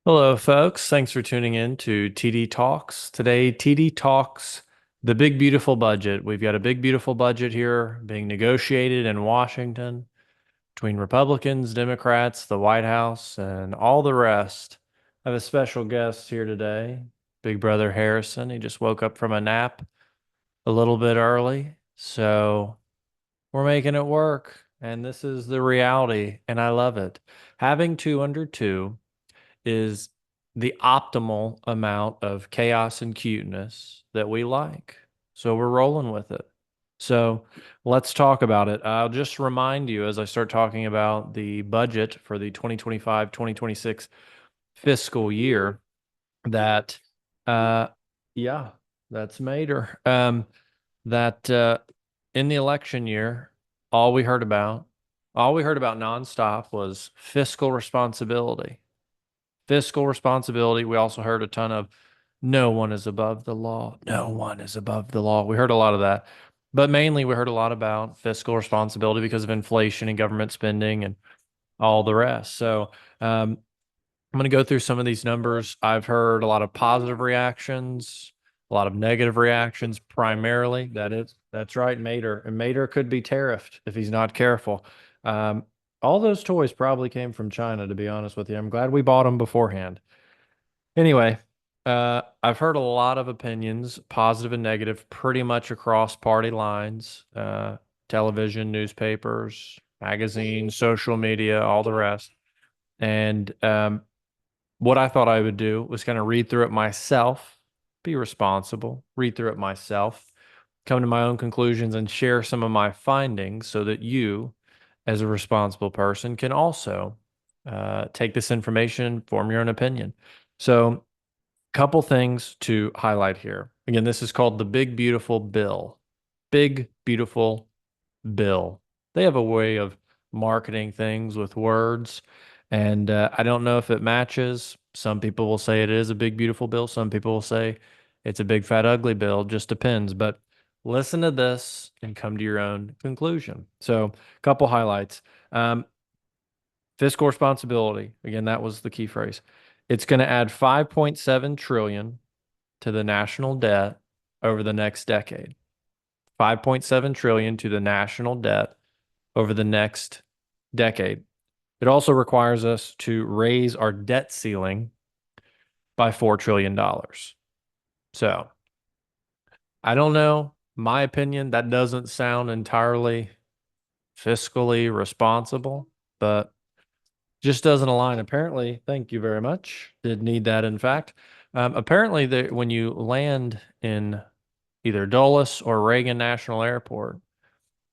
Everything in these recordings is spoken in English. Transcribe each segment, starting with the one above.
Hello, folks. Thanks for tuning in to TD Talks. Today, TD Talks the big, beautiful budget. We've got a big, beautiful budget here being negotiated in Washington between Republicans, Democrats, the White House, and all the rest. I have a special guest here today, Big Brother Harrison. He just woke up from a nap a little bit early, so we're making it work. And this is the reality, and I love it. Having two under two is the optimal amount of chaos and cuteness that we like. So we're rolling with it. So let's talk about it. I'll just remind you as I start talking about the budget for the 2025-2026 fiscal year that, uh, yeah, that's Mater. That in the election year, all we heard about, all we heard about nonstop was fiscal responsibility. Fiscal responsibility. We also heard a ton of no one is above the law. No one is above the law. We heard a lot of that. But mainly we heard a lot about fiscal responsibility because of inflation and government spending and all the rest. So I'm going to go through some of these numbers. I've heard a lot of positive reactions, a lot of negative reactions, primarily. That's right, Mater. And Mater could be tariffed if he's not careful. Um, all those toys probably came from China, to be honest with you. I'm glad we bought them beforehand. Anyway, I've heard a lot of opinions, positive and negative, pretty much across party lines, television, newspapers, magazines, social media, all the rest. And what I thought I would do was kind of read through it myself, be responsible, read through it myself, come to my own conclusions, and share some of my findings so that you, as a responsible person, can also take this information, form your own opinion. So, couple things to highlight here. Again, this is called the Big Beautiful Bill. Big Beautiful Bill. They have a way of marketing things with words, and I don't know if it matches. Some people will say it is a big, beautiful bill. Some people will say it's a big, fat, ugly bill. Just depends. But listen to this and come to your own conclusion. So, a couple highlights. Um, Fiscal responsibility. Again, that was the key phrase. It's going to add 5.7 trillion to the national debt over the next decade. 5.7 trillion to the national debt over the next decade. It also requires us to raise our debt ceiling by $4 trillion. So I don't know. My opinion, that doesn't sound entirely fiscally responsible, but just doesn't align. Apparently, thank you very much. Did need that, in fact. Apparently, when you land in either Dulles or Reagan National Airport,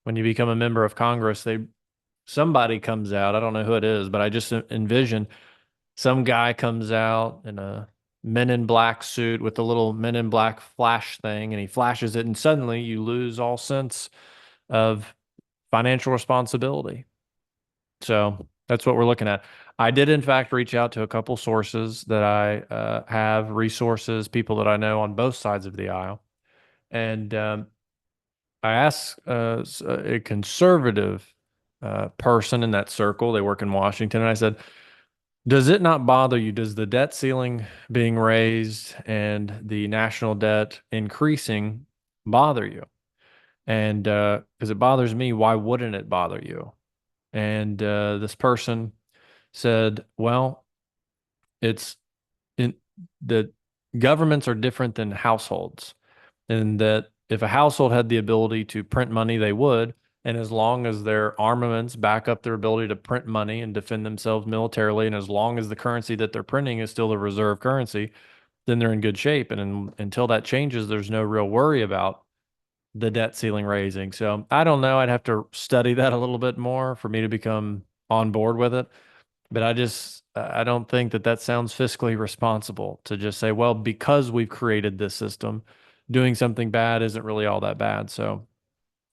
when you become a member of Congress, somebody comes out. I don't know who it is, but I just envision some guy comes out in a Men in Black suit with a little Men in Black flash thing, and he flashes it, and suddenly you lose all sense of financial responsibility. So that's what we're looking at. I did, in fact, reach out to a couple sources that I have, resources, people that I know on both sides of the aisle. And I asked a conservative person in that circle, they work in Washington, and I said, does it not bother you? Does the debt ceiling being raised and the national debt increasing bother you? And because it bothers me, why wouldn't it bother you? And this person said, well, it's in the governments are different than households, and that if a household had the ability to print money, they would. And as long as their armaments back up their ability to print money and defend themselves militarily, and as long as the currency that they're printing is still the reserve currency, then they're in good shape. And until that changes, there's no real worry about the debt ceiling raising. So I don't know. I'd have to study that a little bit more for me to become on board with it. But I don't think that that sounds fiscally responsible to just say, well, because we've created this system, doing something bad isn't really all that bad. So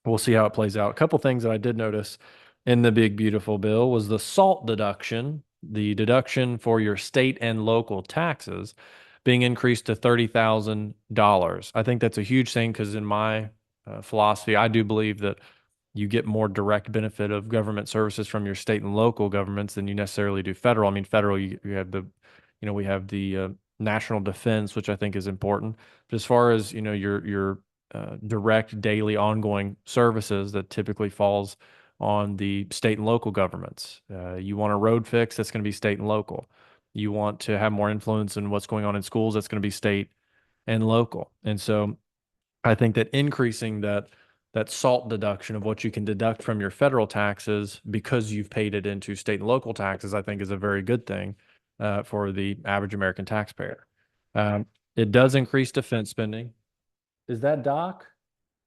we'll see how it plays out. A couple things that I did notice in the big, beautiful bill was the SALT deduction, the deduction for your state and local taxes being increased to $30,000. I think that's a huge thing because in my philosophy, I do believe that you get more direct benefit of government services from your state and local governments than you necessarily do federal. I mean, federal, you have the We have the national defense, which I think is important. But as far as, your direct daily ongoing services, that typically falls on the state and local governments. You want a road fix, that's going to be state and local. You want to have more influence in what's going on in schools, that's going to be state and local. And so I think that increasing that SALT deduction of what you can deduct from your federal taxes because you've paid it into state and local taxes, I think is a very good thing for the average American taxpayer. Um, it does increase defense spending. Is that Doc?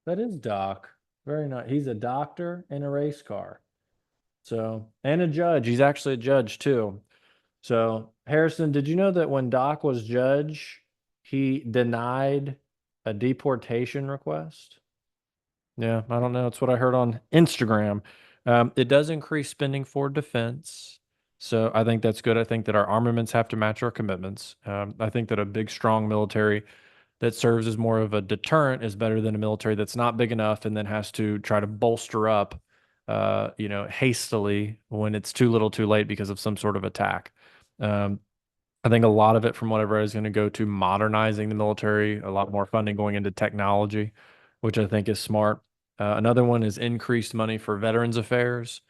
That is Doc. Very nice. He's a doctor in a race car. So, and a judge. He's actually a judge too. So, Harrison, did you know that when Doc was judge, he denied a deportation request? Yeah, I don't know. It's what I heard on Instagram. It does increase spending for defense. So I think that's good. I think that our armaments have to match our commitments. I think that a big, strong military that serves as more of a deterrent is better than a military that's not big enough and then has to try to bolster up, hastily when it's too little too late because of some sort of attack. Um, I think a lot of it from what I've read is going to go to modernizing the military, a lot more funding going into technology, which I think is smart. Another one is increased money for Veterans Affairs.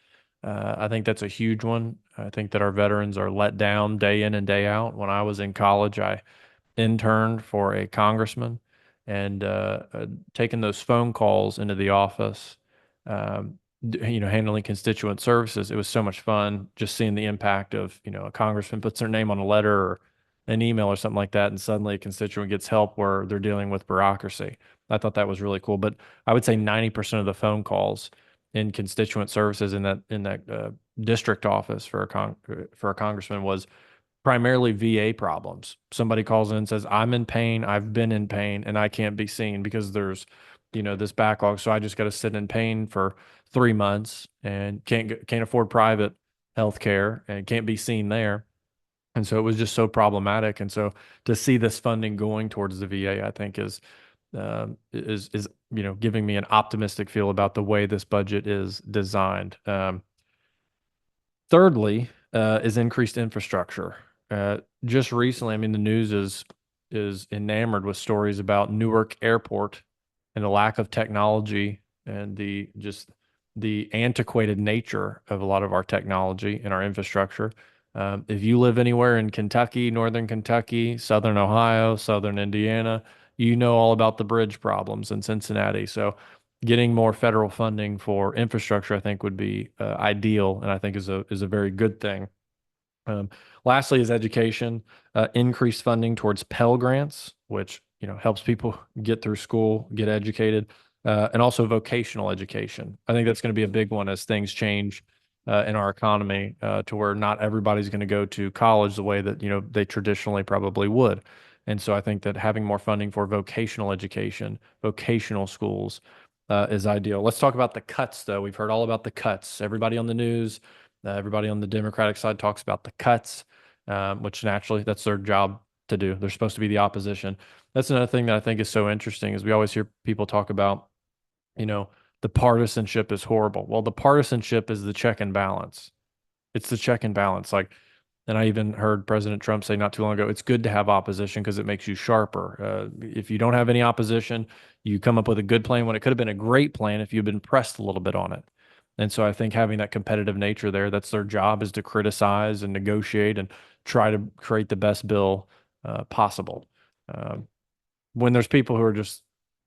I think that's a huge one. I think that our veterans are let down day in and day out. When I was in college, I interned for a congressman and taking those phone calls into the office, handling constituent services. It was so much fun just seeing the impact of, a congressman puts their name on a letter or an email or something like that, and suddenly a constituent gets help where they're dealing with bureaucracy. I thought that was really cool. But I would say 90% of the phone calls in constituent services in that district office for a congressman was primarily VA problems. Somebody calls in and says, I'm in pain, I've been in pain, and I can't be seen because there's, this backlog. So I just got to sit in pain for 3 months and can't afford private health care and can't be seen there. And so it was just so problematic. And so to see this funding going towards the VA, I think is giving me an optimistic feel about the way this budget is designed. Thirdly, is increased infrastructure. Just recently, I mean, the news is enamored with stories about Newark Airport and the lack of technology and the antiquated nature of a lot of our technology and our infrastructure. If you live anywhere in Kentucky, Northern Kentucky, Southern Ohio, Southern Indiana, you know all about the bridge problems in Cincinnati. So getting more federal funding for infrastructure, I think, would be ideal, and I think is a very good thing. Um, Lastly, is education, increased funding towards Pell Grants, which helps people get through school, get educated, and also vocational education. I think that's going to be a big one as things change in our economy to where not everybody's going to go to college the way that they traditionally probably would. And so I think that having more funding for vocational education, vocational schools, is ideal. Let's talk about the cuts, though. We've heard all about the cuts. Everybody on the news, everybody on the Democratic side talks about the cuts, which naturally that's their job to do. They're supposed to be the opposition. That's another thing that I think is so interesting is we always hear people talk about, you know, the partisanship is horrible. Well, the partisanship is the check and balance. It's the check and balance. Like, and I even heard President Trump say not too long ago, it's good to have opposition because it makes you sharper. If you don't have any opposition, you come up with a good plan when it could have been a great plan if you'd been pressed a little bit on it. And so I think having that competitive nature there, that's their job, is to criticize and negotiate and try to create the best bill possible. Um, when there's people who are just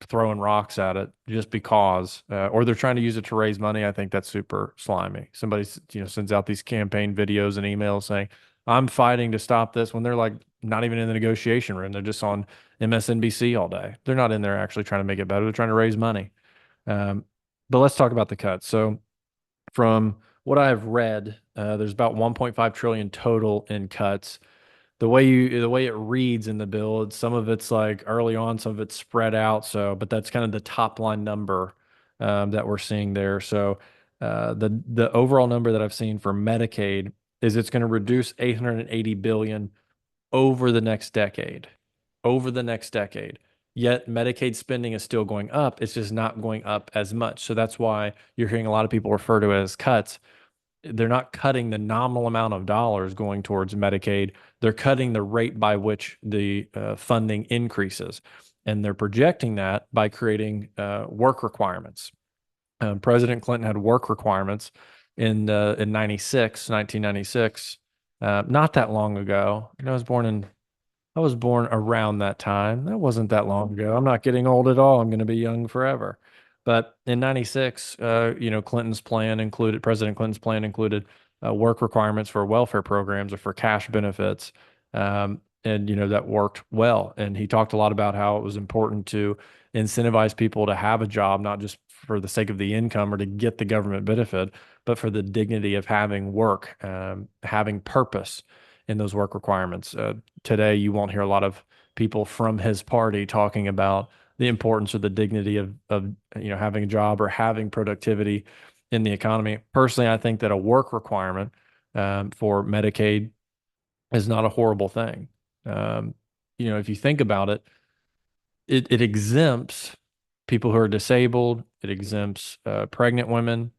throwing rocks at it just because, or they're trying to use it to raise money, I think that's super slimy. Somebody, sends out these campaign videos and emails saying, I'm fighting to stop this when they're like not even in the negotiation room. They're just on MSNBC all day. They're not in there actually trying to make it better. They're trying to raise money. Um, but let's talk about the cuts. So from what I've read, there's about 1.5 trillion total in cuts. The way it reads in the bill, some of it's like early on, some of it's spread out. So, but that's kind of the top line number that we're seeing there. So, the overall number that I've seen for Medicaid is it's going to reduce 880 billion over the next decade, over the next decade. Yet Medicaid spending is still going up. It's just not going up as much. So that's why you're hearing a lot of people refer to it as cuts. they're not cutting the nominal amount of dollars going towards Medicaid. They're cutting the rate by which the funding increases. And they're projecting that by creating work requirements. President Clinton had work requirements in 1996, not that long ago. I was born around that time. That wasn't that long ago. I'm not getting old at all. I'm going to be young forever. But in 96, President Clinton's plan included work requirements for welfare programs or for cash benefits. And, that worked well. And he talked a lot about how it was important to incentivize people to have a job, not just for the sake of the income or to get the government benefit, but for the dignity of having work, having purpose in those work requirements. Today, you won't hear a lot of people from his party talking about the importance or the dignity of having a job or having productivity in the economy. Personally, I think that a work requirement for Medicaid is not a horrible thing. If you think about it, it exempts people who are disabled. It exempts pregnant women.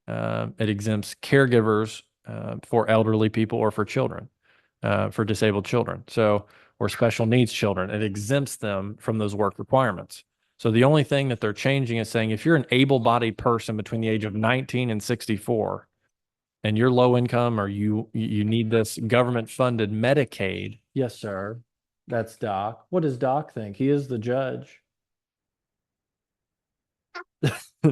It exempts caregivers for elderly people or for children, for disabled children. Or special needs children. It exempts them from those work requirements. So the only thing that they're changing is saying if you're an able-bodied person between the age of 19 and 64, and you're low income or you need this government funded Medicaid. Yes, sir. That's Doc. What does Doc think? He is the judge.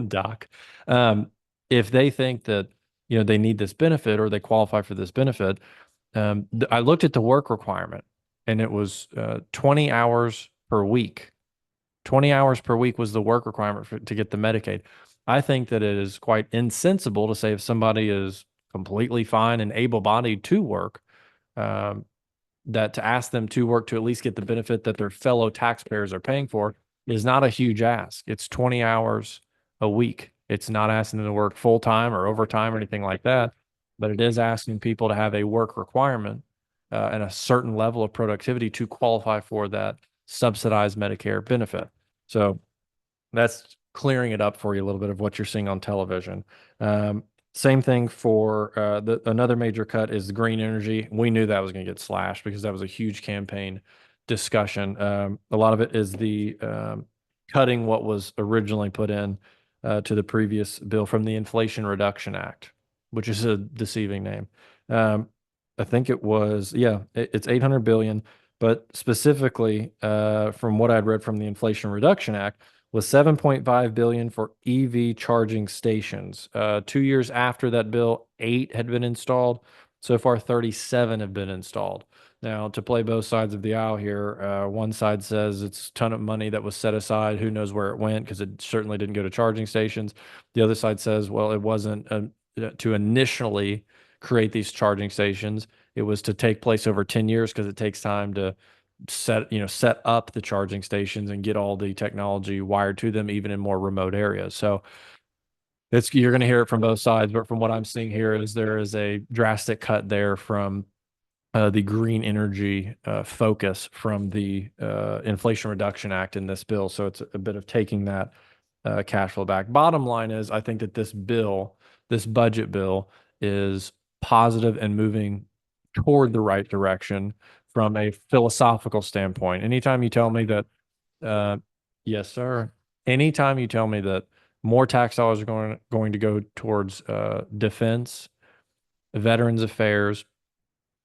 Doc. Um, if they think that, they need this benefit or they qualify for this benefit, I looked at the work requirement and it was 20 hours per week. 20 hours per week was the work requirement to get the Medicaid. I think that it is quite insensible to say if somebody is completely fine and able-bodied to work, um, that to ask them to work to at least get the benefit that their fellow taxpayers are paying for is not a huge ask. It's 20 hours a week. It's not asking them to work full-time or overtime or anything like that, but it is asking people to have a work requirement and a certain level of productivity to qualify for that subsidized Medicare benefit. So that's clearing it up for you a little bit of what you're seeing on television. Same thing for another major cut is the green energy. We knew that was going to get slashed because that was a huge campaign discussion. A lot of it is the cutting what was originally put in to the previous bill from the Inflation Reduction Act, which is a deceiving name. I think it was, yeah, it's 800 billion, but specifically from what I'd read from the Inflation Reduction Act was 7.5 billion for EV charging stations. 2 years after that bill, 8 had been installed. So far, 37 have been installed. Now, to play both sides of the aisle here, one side says it's a ton of money that was set aside. Who knows where it went because it certainly didn't go to charging stations. The other side says, well, it wasn't to initially create these charging stations. It was to take place over 10 years because it takes time to set up the charging stations and get all the technology wired to them, even in more remote areas. So you're going to hear it from both sides, but from what I'm seeing here is there is a drastic cut there from the green energy focus from the Inflation Reduction Act in this bill. So it's a bit of taking that cash flow back. Bottom line is, I think that this budget bill, is positive and moving toward the right direction from a philosophical standpoint. Anytime you tell me that, uh, yes, sir. Anytime you tell me that more tax dollars are going to go towards defense, veterans affairs,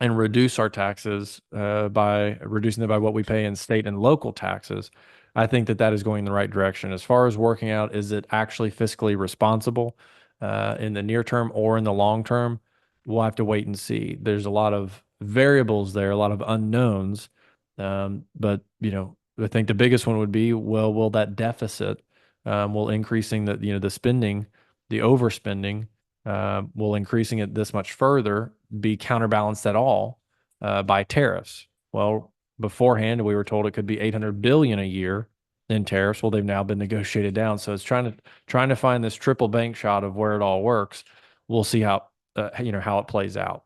and reduce our taxes by reducing them by what we pay in state and local taxes, I think that is going in the right direction. As far as working out, is it actually fiscally responsible in the near term or in the long term? We'll have to wait and see. There's a lot of variables there, a lot of unknowns. But I think the biggest one would be, well, will that deficit, will increasing the spending, the overspending, will increasing it this much further be counterbalanced at all by tariffs? Well, beforehand we were told it could be 800 billion a year in tariffs. Well, they've now been negotiated down. So it's trying to find this triple bank shot of where it all works. We'll see how how it plays out.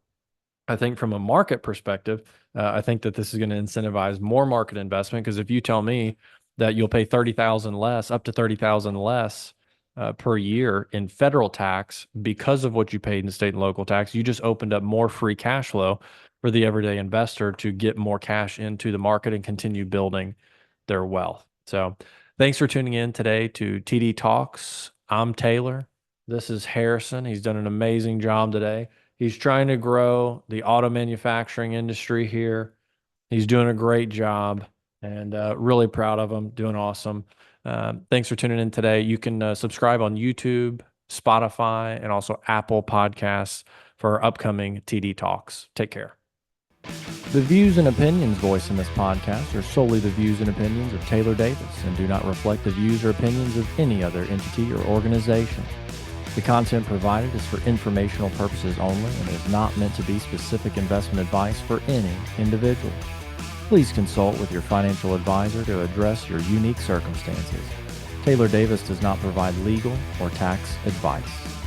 I think from a market perspective, I think that this is going to incentivize more market investment because if you tell me that you'll pay 30,000 less, up to 30,000 less per year in federal tax because of what you paid in state and local tax. You just opened up more free cash flow for the everyday investor to get more cash into the market and continue building their wealth. So thanks for tuning in today to TD Talks. I'm Taylor. This is Harrison. He's done an amazing job today. He's trying to grow the auto manufacturing industry here. He's doing a great job, and really proud of him, doing awesome. Thanks for tuning in today. You can subscribe on YouTube, Spotify, and also Apple Podcasts for our upcoming TD Talks. Take care. The views and opinions voiced in this podcast are solely the views and opinions of Taylor Davis and do not reflect the views or opinions of any other entity or organization. The content provided is for informational purposes only and is not meant to be specific investment advice for any individual. Please consult with your financial advisor to address your unique circumstances. Taylor Davis does not provide legal or tax advice.